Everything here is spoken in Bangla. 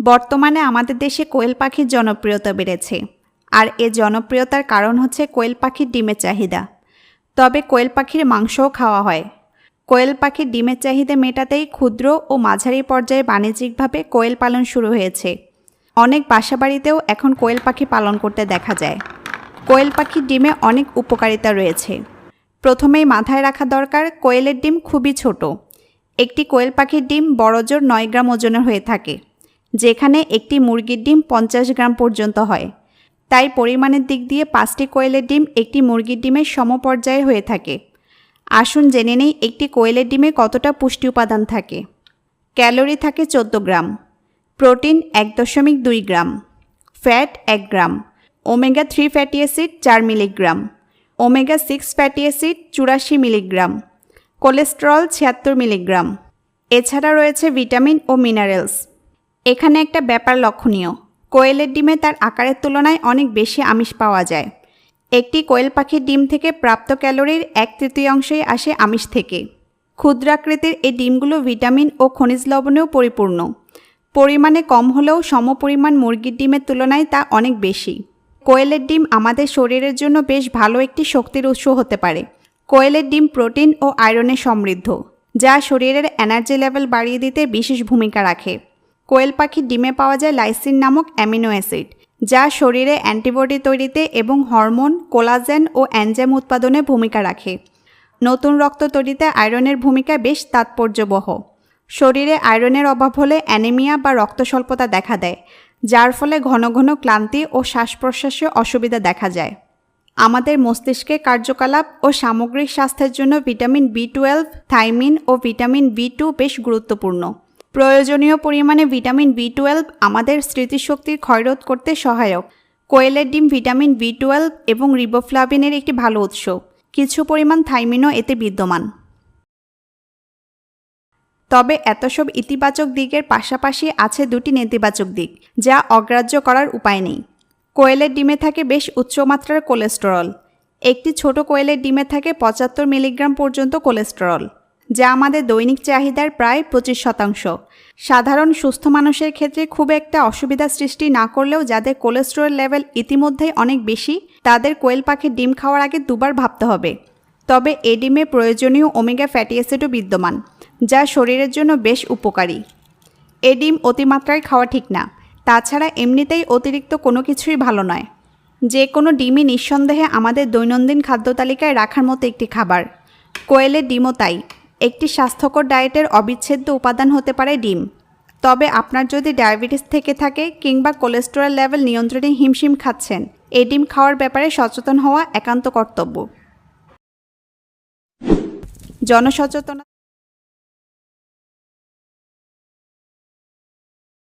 বর্তমানে আমাদের দেশে কোয়েল পাখির জনপ্রিয়তা বেড়েছে। আর এ জনপ্রিয়তার কারণ হচ্ছে কোয়েল পাখির ডিমের চাহিদা। তবে কোয়েল পাখির মাংসও খাওয়া হয়। কোয়েল পাখির ডিমের চাহিদা মেটাতেই ক্ষুদ্র ও মাঝারি পর্যায়ে বাণিজ্যিকভাবে কোয়েল পালন শুরু হয়েছে। অনেক বাসাবাড়িতেও এখন কোয়েল পাখি পালন করতে দেখা যায়। কোয়েল পাখির ডিমে অনেক উপকারিতা রয়েছে। প্রথমেই মাথায় রাখা দরকার, কোয়েলের ডিম খুবই ছোট। একটি কোয়েল পাখির ডিম বড়জোর 9 গ্রাম ওজনের হয়ে থাকে, যেখানে একটি মুরগির ডিম 50 গ্রাম পর্যন্ত হয়। তাই পরিমাণের দিক দিয়ে 5টি কোয়েলের ডিম একটি মুরগির ডিমের সমপর্যায়ে হয়ে থাকে। আসুন জেনে নেই একটি কোয়েলের ডিমে কতটা পুষ্টি উপাদান থাকে। ক্যালোরি থাকে 14 gram, protein 1.2 gram, fat 1 gram, omega 3 fatty acid 4 milligram, omega 6 fatty acid 84 milligram, cholesterol 76 milligram. এছাড়া রয়েছে ভিটামিন ও মিনারেলস। এখানে একটা ব্যাপার লক্ষণীয়, কোয়েলের ডিমে তার আকারের তুলনায় অনেক বেশি আমিষ পাওয়া যায়। একটি কোয়েল পাখির ডিম থেকে প্রাপ্ত ক্যালোরির 1/3 আসে আমিষ থেকে। ক্ষুদ্রাকৃতির এই ডিমগুলো ভিটামিন ও খনিজ লবণেও পরিপূর্ণ। পরিমাণে কম হলেও সমপরিমাণ মুরগির ডিমের তুলনায় তা অনেক বেশি। কোয়েলের ডিম আমাদের শরীরের জন্য বেশ ভালো একটি শক্তির উৎস হতে পারে। কোয়েলের ডিম প্রোটিন ও আয়রনে সমৃদ্ধ, যা শরীরের এনার্জি লেভেল বাড়িয়ে দিতে বিশেষ ভূমিকা রাখে। কোয়েল পাখির ডিমে পাওয়া যায় লাইসিন নামক অ্যামিনো অ্যাসিড, যা শরীরে অ্যান্টিবডি তৈরিতে এবং হরমোন, কোলাজেন ও এনজাইম উৎপাদনে ভূমিকা রাখে। নতুন রক্ত তৈরিতে আয়রনের ভূমিকা বেশ তাৎপর্যবহ। শরীরে আয়রনের অভাব হলে অ্যানিমিয়া বা রক্ত স্বল্পতা দেখা দেয়, যার ফলে ঘন ঘন ক্লান্তি ও শ্বাস প্রশ্বাসে অসুবিধা দেখা যায়। আমাদের মস্তিষ্কের কার্যকলাপ ও সামগ্রিক স্বাস্থ্যের জন্য ভিটামিন B12, থাইমিন ও ভিটামিন B2 বেশ গুরুত্বপূর্ণ। প্রয়োজনীয় পরিমাণে ভিটামিন B12 আমাদের স্মৃতিশক্তির ক্ষয়রোধ করতে সহায়ক। কোয়েলের ডিম ভিটামিন B12 এবং রিবোফ্লাভিনের একটি ভালো উৎস। কিছু পরিমাণ থাইমিনও এতে বিদ্যমান। তবে এত সব ইতিবাচক দিকের পাশাপাশি আছে দুটি নেতিবাচক দিক, যা অগ্রাহ্য করার উপায় নেই। কোয়েলের ডিমে থাকে বেশ উচ্চমাত্রার কোলেস্টেরল। একটি ছোট কোয়েলের ডিমে থাকে 75 মিলিগ্রাম পর্যন্ত কোলেস্টেরল, যা আমাদের দৈনিক চাহিদার প্রায় 25%। সাধারণ সুস্থ মানুষের ক্ষেত্রে খুব একটা অসুবিধা সৃষ্টি না করলেও যাদের কোলেস্টেরল লেভেল ইতিমধ্যেই অনেক বেশি, তাদের কোয়েল পাখির ডিম খাওয়ার আগে দুবার ভাবতে হবে। তবে এ ডিমে প্রয়োজনীয় ওমেগা ফ্যাটি অ্যাসিডও বিদ্যমান, যা শরীরের জন্য বেশ উপকারী। এ ডিম অতিমাত্রায় খাওয়া ঠিক না। তাছাড়া এমনিতেই অতিরিক্ত কোনো কিছুই ভালো নয়। যে কোনো ডিমই নিঃসন্দেহে আমাদের দৈনন্দিন খাদ্য তালিকায় রাখার মতো একটি খাবার। কোয়েলের ডিমও তাই। একটি স্বাস্থ্যকর ডায়েটের অবিচ্ছেদ্য উপাদান হতে পারে ডিম। তবে আপনার যদি ডায়াবেটিস থেকে থাকে কিংবা কোলেস্টেরল লেভেল নিয়ন্ত্রণে হিমশিম খাচ্ছেন, এই ডিম খাওয়ার ব্যাপারে সচেতন হওয়া একান্ত কর্তব্য। জনসচেতনতা